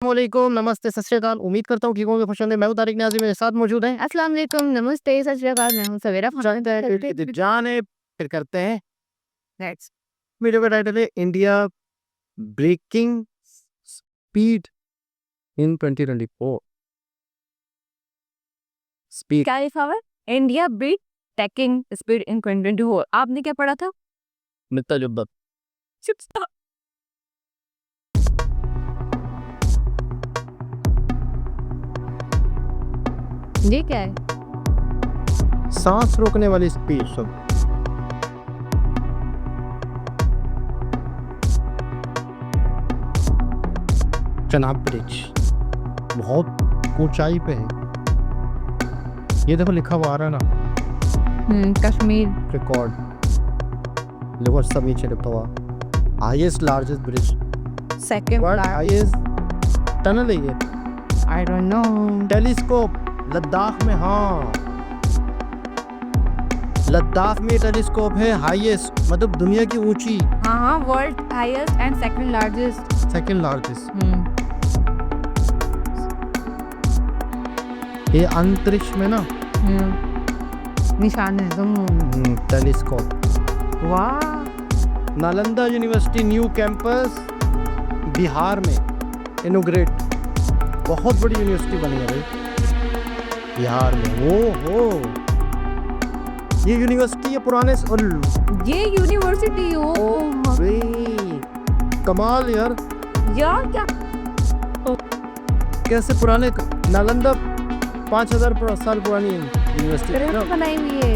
वालेकुम, नमस्ते, सत श्री अकाल। उम्मीद करता हूँ कि होंगे खुश-आमदीद। मैं हूँ तारिक नियाज़ी, मेरे साथ मौजूद हैं अस्सलाम वालेकुम, नमस्ते, सत श्री अकाल, मैं हूँ सवेरा जाने फिर करते हैं। नेक्स्ट। वीडियो का टाइटल है India breaking speed in 2024। Speed क्या लिखा हुआ है? India beat taking speed in 2024। आपने क्या पढ़ा था? मित्ता जुब्बत। ये क्या है? सांस रोकने वाली स्पीड सुन। चनाब ब्रिज बहुत ऊंचाई पे है। ये देखो लिखा हुआ आ रहा है ना, कश्मीर रिकॉर्ड देखो सब नीचे लिखा हुआ। Highest largest bridge, second highest tunnel है ये। I don't know. Telescope Ladakh में, हाँ लद्दाख में टेलीस्कोप है हाईएस्ट, मतलब दुनिया की ऊंची। हाँ, world highest and second largest. Second largest. ये अंतरिक्ष में ना निशान है टेलीस्कोप। वाह। Nalanda university new campus Bihar में इनोग्रेट। बहुत बड़ी यूनिवर्सिटी बनी है भाई बिहार में। हो ये यूनिवर्सिटी है पुराने ये यूनिवर्सिटी हो कमाल यार क्या कैसे पुराने नालंदा 5000 साल पुरानी यूनिवर्सिटी बनाई हुई है।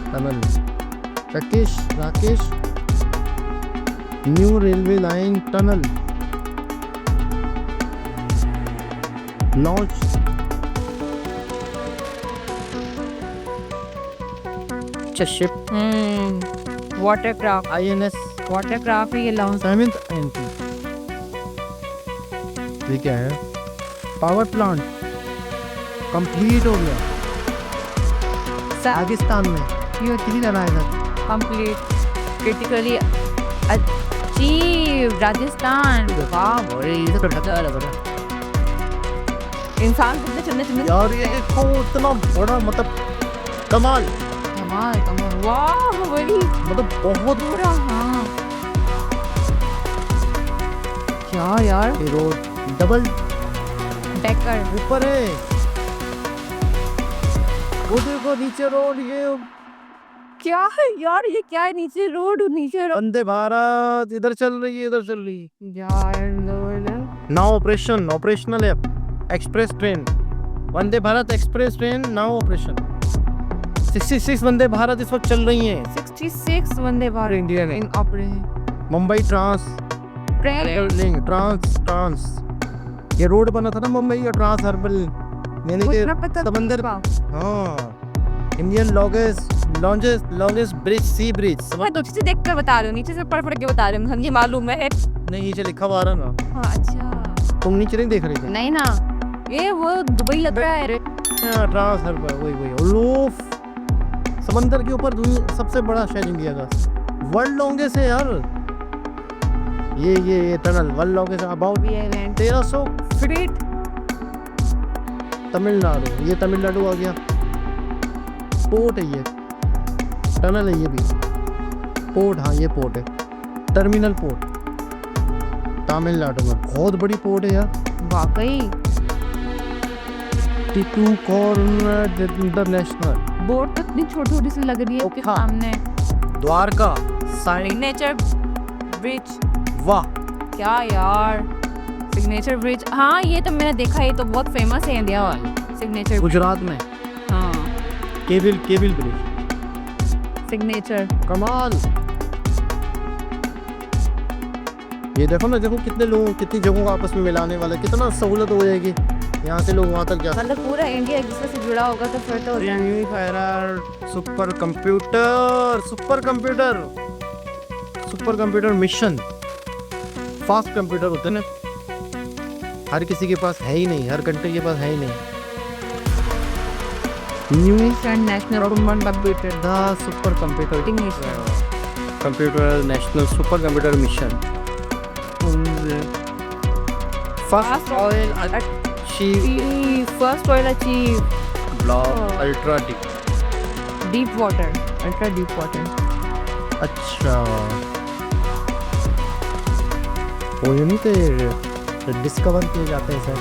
Tunnel Rakesh new railway line tunnel launch. Ship watercraft INS watercraft ये लॉन्च। NT। ये क्या है? पावर प्लांट कंप्लीट हो गया पाकिस्तान में। ये कितनी तरह है कंप्लीट क्रिटिकली अचीव राजस्थान। वाह इंसान कितने चलने यार ये देखो इतना बड़ा, मतलब कमाल वाह बड़ी, मतलब बहुत पूरा। हाँ क्या यार, ये रोड डबल डेकर ऊपर है। वो देखो नीचे रोड। ये क्या है यार, ये क्या है? नीचे रोड वंदे भारत इधर चल रही है, इधर चल रही है यार। नाउ ऑपरेशनल है। Express train Vande Bharat express train now operation. 66 Vande Bharat इस वक्त चल रही हैं। 66 वंदे भारत इंडिया में इन ऑपरेशन। मुंबई ट्रांस ये रोड बना था ना मुंबई का ट्रांस हर्बल, यानी कि समंदर। हाँ इंडियन लॉन्गेस्ट ब्रिज, सी ब्रिज। मैं तो नीचे देख कर बता रही हूँ, नीचे से पढ़ के बता रही हूँ, मुझे मालूम है। नहीं नीचे लिखा हुआ रहा ना। हाँ अच्छा, तुम नीचे नहीं देख रही थी? नहीं ना, ये वो दुबई लग रहा है। ट्रांस हर्बल वही उलूफ समंदर के ऊपर सबसे बड़ा शहर इंडिया का, वर्ल्ड लॉन्गेस्ट है यार। ये tunnel world longest about 1300 feet. Tamil Nadu, ये तमिलनाडु आ गया। पोर्ट है ये, टनल है ये भी पोर्ट। हाँ ये पोर्ट है, टर्मिनल पोर्ट तमिलनाडु में। बहुत बड़ी पोर्ट है यार वाकई। टिटूकॉर्न इंटरनेशनल बोट तो इतनी छोटी सी लग रही है आपके सामने। Dwarka signature bridge. वाह क्या यार, सिग्नेचर ब्रिज। हाँ ये तो मैंने देखा, ये तो बहुत फेमस है इंडिया वाला सिग्नेचर। गुजरात में हाँ केबिल ब्रिज सिग्नेचर। कमाल। ये देखो ना, देखो कितने लोग कितनी जगहों को आपस में मिलाने वाला, कितना सहूलत हो जाएगी। यहाँ से लोग वहाँ तक जा, मतलब पूरा इंडिया एक दूसरे से जुड़ा होगा तो फिर तो। Super computer mission. Fast computer होते ना, हर किसी के पास है ही नहीं, हर कंट्री के पास है ही नहीं। New national computer the super computer national super computer mission. First oil achieve first oil achieve block ultra deep. Deep water, ultra deep water. अच्छा वो ये नहीं थे डिस्कवर किए जाते हैं सर।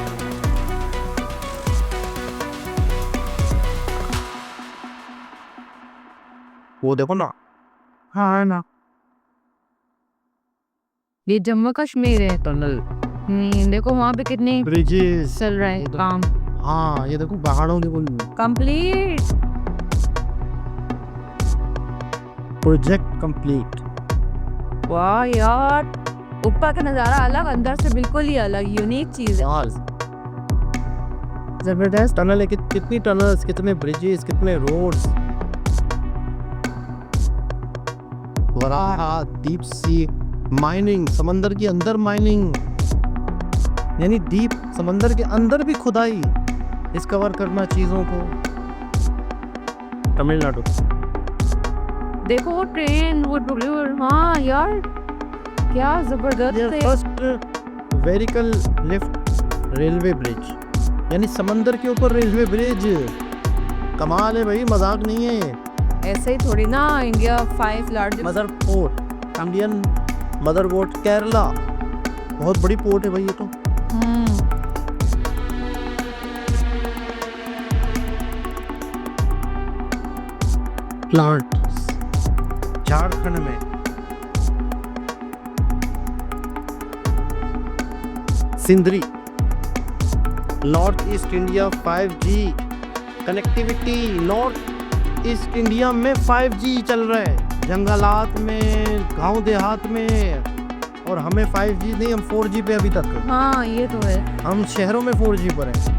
वो देखो ना। हाँ ना, ये जम्मू कश्मीर है। टनल देखो वहाँ पे कितने ब्रिजेस चल रहा है काम। हाँ ये देखो पहाड़ों के कंप्लीट प्रोजेक्ट कंप्लीट। वाह यार, ऊपर का नज़ारा अलग, अंदर से बिल्कुल ही अलग, यूनिक चीज़ है। यार जबरदस्त टनल है। कितनी टनल्स, कितने ब्रिजेस, कितने roads. Varaha deep sea mining, समंदर के अंदर माइनिंग, यानी डीप समंदर के अंदर भी खुदाई, डिस्कवर करना चीजों को। तमिलनाडु देखो वो ट्रेन, वो हाँ यार क्या जबरदस्त है। फर्स्ट वेरिकल लिफ्ट रेलवे ब्रिज, यानी समंदर के ऊपर रेलवे ब्रिज। कमाल है भाई, मजाक नहीं है। ऐसे ही थोड़ी ना, India 5 largest mother port, Indian mother port Kerala, बहुत बड़ी पोर्ट है भाई ये तो। प्लांट झारखंड में। Sindri north east India 5G connectivity. North east India में 5G चल रहा है, जंगलात में, गांव देहात में। और हमें 5G नहीं, हम 4G पे अभी तक। हाँ ये तो है, हम शहरों में 4G पर हैं।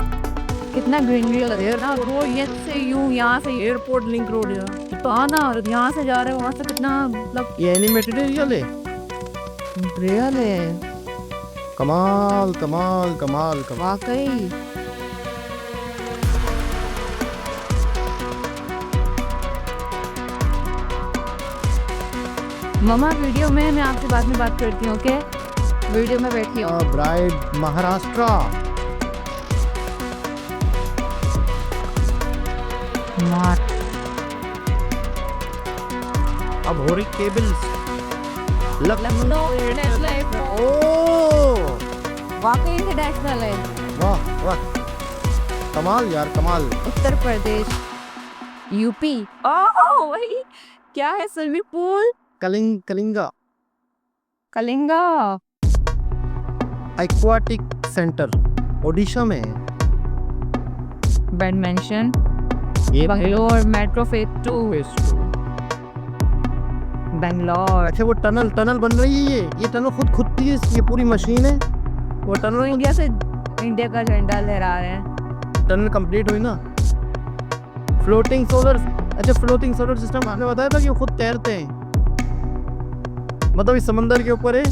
कितना ग्रीनरी है ना। रोड ये से यूं यहाँ से एयरपोर्ट लिंक रोड है तो आना, और यहाँ से जा रहे हो वहाँ से कितना मतलब। ये एनिमेटेड है, रियल है, रियल है, कमाल कमाल कमाल कमाल। वाकई। ममा वीडियो में मैं आपसे बाद में बात करती हूँ, ओके? वीडियो में बैठी हूँ। ब्राइड महाराष्ट्र। अब हो रही केबल्स लखनऊ इंटरनेशनल। ओ वाकई इंटरनेशनल है। वाह वाह, कमाल यार कमाल। उत्तर प्रदेश, यूपी। ओह वही क्या है, swimming pool. Kalinga Kalinga aquatic centre Odisha में। बैंड मेंशन, ये बैंगलोर मेट्रो फेज 2 बैंगलोर। अच्छा वो टनल बन रही है। ये टनल खुद खुदती है, ये पूरी मशीन है। वो तो इंडिया से इंडिया का झंडा लहरा रहे हैं। टनल कंप्लीट हुई ना। फ्लोटिंग सोलर, अच्छा फ्लोटिंग सोलर सिस्टम आपने बताया था कि वो खुद तैरते हैं, मतलब इस समंदर के ऊपर है।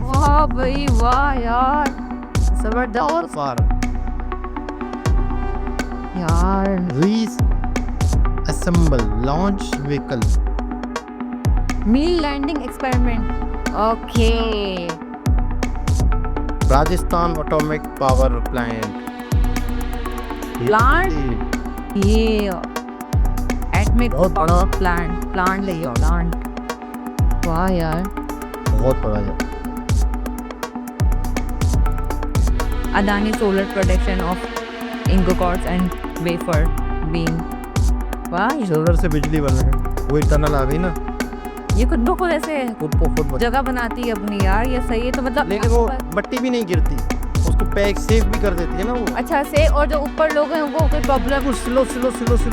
वाह भाई वाह यार, जबरदस्त यार। रीस असेंबल लॉन्च व्हीकल, मील landing experiment, okay. Rajasthan atomic power plant. ये एटॉमिक बहुत बड़ा प्लांट ले प्लांट। वाह यार, बहुत बड़ा है। अदानी सोलर प्रोडक्शन ऑफ इंगोकॉर्ड्स एंड वेफर बीम। वाह, सोलर से बिजली बन रही है। वही टनल आ गई ना, ये खुद ब खुद ऐसे खुद जगह बनाती है अपनी। यार ये सही है, तो मतलब लेकिन वो मट्टी भी नहीं गिरती, उसको पैक सेफ भी कर देती है ना वो। अच्छा से। और जो ऊपर लोग हैं वो कोई प्रॉब्लम। कुछ स्लो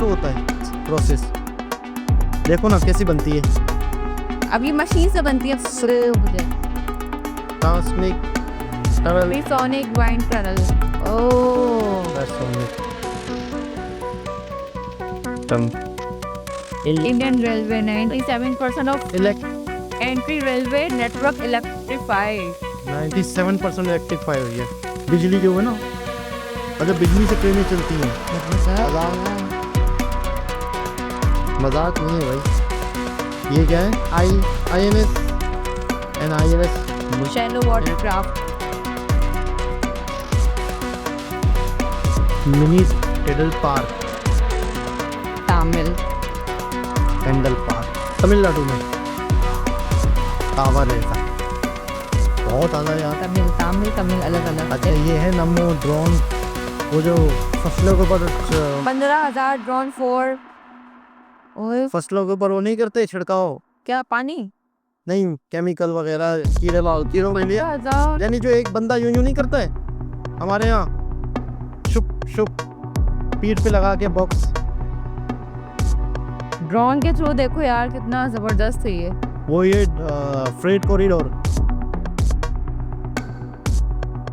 होता है प्रोसेस। देखो ना कैसी बनती है। अब ये मशीन से बनती है। Transonic tunnel, sonic wind tunnel. ओह, Indian railway 97% of entire railway network electrified. 97% electrify हुई है। बिजली जो है ना, मतलब बिजली से ट्रेनें चलती हैं। मजाक नहीं है भाई। ये क्या है? INS and INS shallow watercraft. Mini tidal park, Tamil tidal park, Tamil Nadu में टावर है ऐसा, बहुत आला यार। तमिल अलग अलग। अच्छा ये है नमो ड्रोन, वो जो फसलों के ऊपर 15,000 ड्रोन फॉर ओए फसलों के ऊपर वो नहीं करते छिड़काव, क्या पानी नहीं केमिकल वगैरह, कीड़ों के लिए, 15,000 यानी जो एक बंदा यूं यूं नहीं करता है हमारे यहाँ, शुप शुप पीठ पे लगा के बॉक्स, ड्रोन के थ्रू देखो यार कितना जबरदस्त है ये। वो ये फ्रेट कॉरिडोर,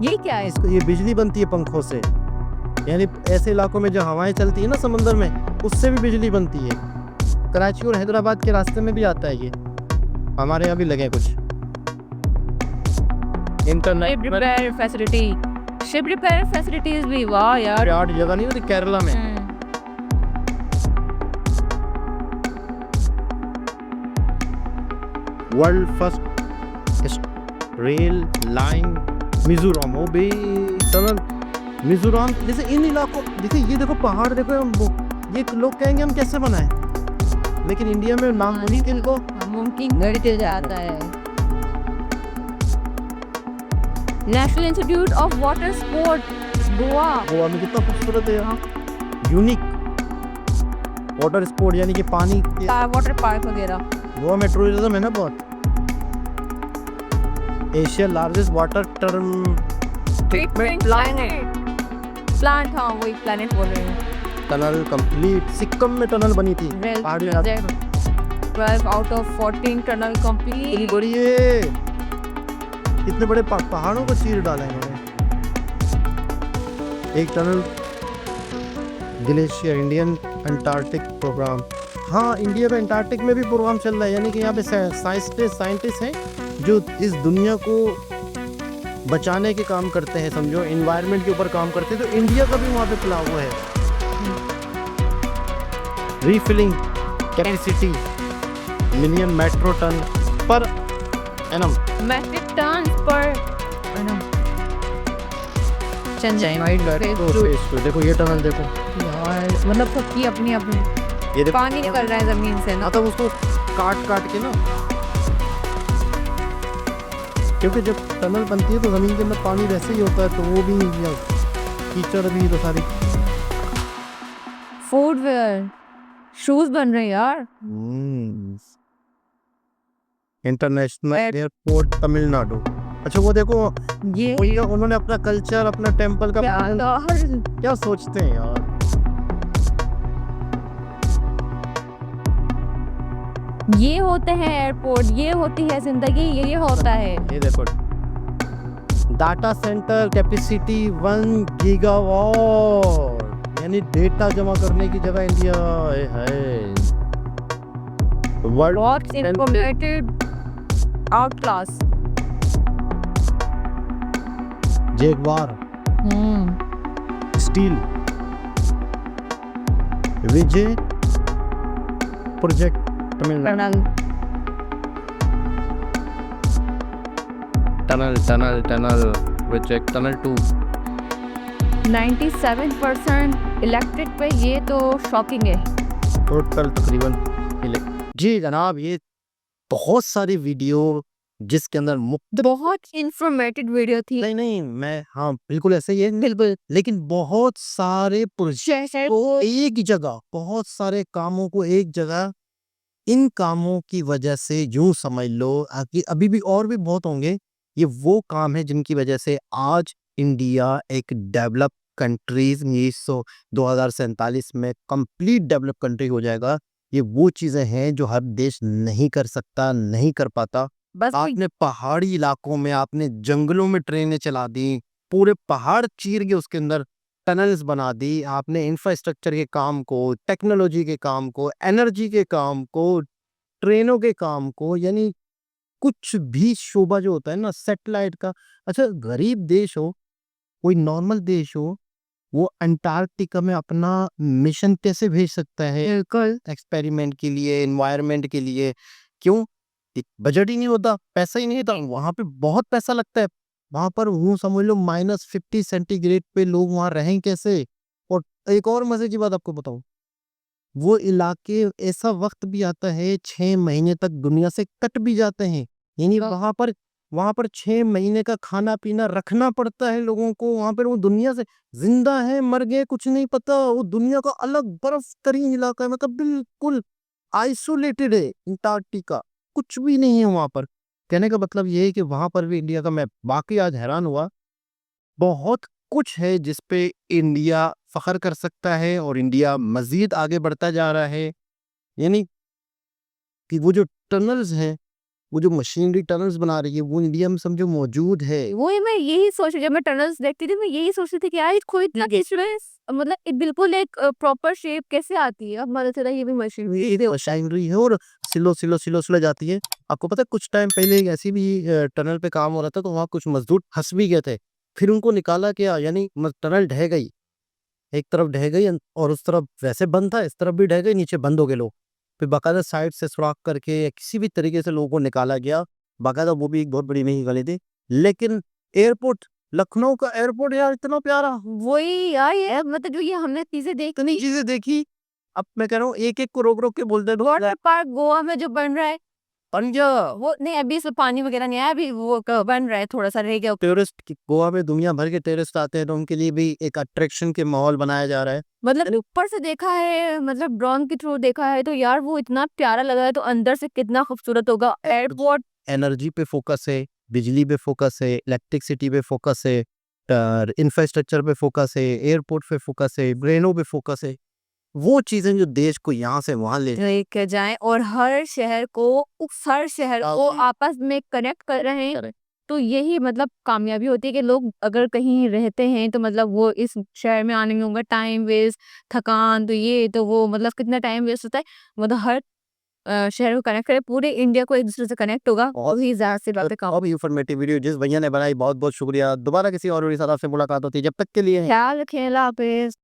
ये क्या है? इसको ये बिजली बनती है पंखों से, यानी ऐसे इलाकों में जो हवाएं चलती है ना समंदर में, उससे भी बिजली बनती है। कराची और हैदराबाद के रास्ते में भी आता है ये, हमारे यहाँ भी लगे कुछ। Ship repair facility, ship repair facilities भी, वाह यार। 8 जगह नहीं होती केरला में। World first rail line Mizoram, वो भी टनल मिजोरम। जैसे इन इलाकों, जैसे ये देखो पहाड़ देखो, ये लोग कहेंगे हम कैसे बनाए, लेकिन इंडिया में नामुमकिन को मुमकिन गढ़ते जाता है। National institute of water sport Goa, Goa में कितना खूबसूरत है यहाँ, यूनिक वाटर स्पोर्ट, यानी कि पानी के, वाटर पार्क वगैरह। गोवा में टूरिज्म है ना बहुत। Asia largest water treatment plant, हाँ वही प्लानट बोल रहे हैं। टनल कंप्लीट, सिक्किम में टनल बनी थी, पहाड़ी इलाके। 12 out of 14 टनल बड़ी कंप्लीट। बड़ी है, इतने बड़े पहाड़ों को चीर डाला है इन्होंने। एक tunnel glacier, Indian Antarctic programme, हाँ इंडिया में अंटार्कटिक में भी प्रोग्राम चल रहा है, यानी कि यहाँ पे साइंटिस्ट हैं जो इस दुनिया को बचाने के काम करते हैं, समझो इन्वायरमेंट के ऊपर काम करते हैं, तो इंडिया का भी वहाँ पे खुला हुआ है। Refilling capacity million metro tonne per annum, metric tonne per annum. देखो ये टनल देखो यार, मतलब सबकी अपनी अपनी, ये देखो, पानी निकल रहा है जमीन से ना। मतलब उसको काट काट के ना, क्योंकि जब टनल बनती है तो जमीन के अंदर पानी वैसे ही होता है, तो वो भी कीचड़ भी तो सारी। फूडवेयर शूज बन रहे हैं यार। International airport Tamil Nadu. अच्छा वो देखो, ये उन्होंने अपना कल्चर, अपना टेम्पल का क्या सोचते हैं यार। ये होते हैं एयरपोर्ट, ये होती है जिंदगी, ये होता है। ये देखो डाटा सेंटर कैपेसिटी 1 गीगावाट, यानी डेटा जमा करने की जगह इंडिया है। बहुत इंफॉर्मेटिव आउट क्लास। जैगवार steel, Vijay project Tamil Nadu, tunnel Vijay tunnel 2, 97% electric पे, ये तो शॉकिंग है। टोटल तकरीबन जी जनाब, ये बहुत सारी वीडियो जिसके अंदर बहुत इंफॉर्मेटिव वीडियो थी। नहीं मैं, हाँ बिल्कुल ऐसे ही है, बिल्कुल, लेकिन बहुत सारे प्रोजेक्ट को एक जगह, बहुत सारे कामों को एक जगह, इन कामों की वजह से यूं समझ लो कि अभी भी और भी बहुत होंगे, ये वो काम है जिनकी वजह से आज इंडिया एक डेवलप कंट्रीज 2047 में कंप्लीट डेवलप कंट्री हो जाएगा। ये वो चीजें हैं जो हर देश नहीं कर सकता, नहीं कर पाता। बस आपने पहाड़ी इलाकों में, आपने जंगलों में ट्रेनें चला दी, पूरे पहाड़ चीर के उसके अंदर टनल्स बना दी, आपने इंफ्रास्ट्रक्चर के काम को, टेक्नोलॉजी के काम को, एनर्जी के काम को, ट्रेनों के काम को, यानी कुछ भी शोभा जो होता है ना सैटेलाइट का। अच्छा गरीब देश हो, कोई नॉर्मल देश हो, वो अंटार्कटिका में अपना मिशन कैसे भेज सकता है एक्सपेरिमेंट के लिए, एनवायरनमेंट के लिए? क्यों? बजट ही नहीं होता, पैसा ही नहीं होता, वहां पे बहुत पैसा लगता है। वहां पर वो समझ लो -50 सेंटीग्रेड पे लोग वहां रहें कैसे? एक और मजे की बात आपको बताऊं, वो इलाके ऐसा वक्त भी आता है 6 महीने तक दुनिया से कट भी जाते हैं, यानी वहां पर 6 महीने का खाना पीना रखना पड़ता है लोगों को। वहां पर वो दुनिया से जिंदा है मर गए कुछ नहीं पता, वो दुनिया का अलग बर्फ तरीन इलाका है, मतलब बिल्कुल आइसोलेटेड है अंटार्कटिका, कुछ भी नहीं है वहां पर। कहने का मतलब ये है कि वहां पर भी इंडिया का, मैं बाकी आज हैरान हुआ, बहुत कुछ है जिस पे इंडिया फख्र कर सकता है और इंडिया मजीद आगे बढ़ता जा रहा है। यानी कि वो जो टनल्स हैं, वो जो मशीनरी टनल्स बना रही है, वो इंडिया में समझो मौजूद है। वही मैं यही सोच रही, जब मैं टनल्स देखती थी मैं यही सोचती थी कि यार इसको इतना मतलब ये बिल्कुल एक प्रॉपर शेप कैसे आती है। अब पता चला ये भी मशीन ये मशीनरी है और सिलो सिलो सिलो सिलो जाती है। आपको पता है कुछ टाइम पहले एक ऐसी भी टनल पे काम हो रहा था, तो वहाँ कुछ मजदूर फंस भी गए थे, फिर उनको निकाला गया, यानी टनल ढह गई, एक तरफ ढह गई और उस तरफ वैसे बंद था, इस तरफ भी ढह गई, नीचे बंद हो गए लोग। फिर बाकायदा साइड से सुराख करके या किसी भी तरीके से लोगों को निकाला गया, बाकायदा, वो भी एक बहुत बड़ी नहीं गली थी। लेकिन एयरपोर्ट, लखनऊ का एयरपोर्ट यार इतना प्यारा, वही यार, ये मतलब जो ये हमने चीजें देखी, इतनी चीजें देखी। अब मैं कह रहा हूँ एक एक को रोक रोक के बोलते वाटर पार्क गोवा में जो बन रहा है, पंजाब वो नहीं अभी इसमें पानी वगैरह नहीं आया, अभी वो बन रहा है, थोड़ा सा रह गया। टूरिस्ट, गोवा में दुनिया भर के टूरिस्ट आते हैं, तो उनके लिए भी एक अट्रैक्शन के माहौल बनाया जा रहा है। मतलब ऊपर से देखा है, मतलब ड्रोन के थ्रू देखा है, तो यार वो इतना प्यारा लगा है, तो अंदर से कितना खूबसूरत होगा। एयरपोर्ट एनर्जी पे फोकस है, बिजली पे फोकस है, इलेक्ट्रिसिटी पे फोकस है, इंफ्रास्ट्रक्चर पे फोकस है, एयरपोर्ट पे फोकस है, ब्रेनों पे फोकस है। वो चीजें जो देश को यहाँ से वहां ले लेके जाएं और हर शहर को आपस में कनेक्ट कर रहे हैं, तो यही मतलब कामयाबी होती है कि लोग अगर कहीं रहते हैं तो मतलब वो इस शहर में आने में होगा टाइम वेस्ट, थकान, तो ये तो वो मतलब कितना टाइम वेस्ट होता है। मतलब हर शहर को कनेक्ट करे, पूरे इंडिया को एक दूसरे से कनेक्ट होगा, बहुत वही ज्यादा से बातें काम। अब इंफॉर्मेटिव वीडियो जिस भैया ने बनाई, बहुत बहुत शुक्रिया। दोबारा किसी और वीडियो के साथ आपसे मुलाकात होती है, जब तक के लिए ख्याल रखें, अल्लाह हाफिज।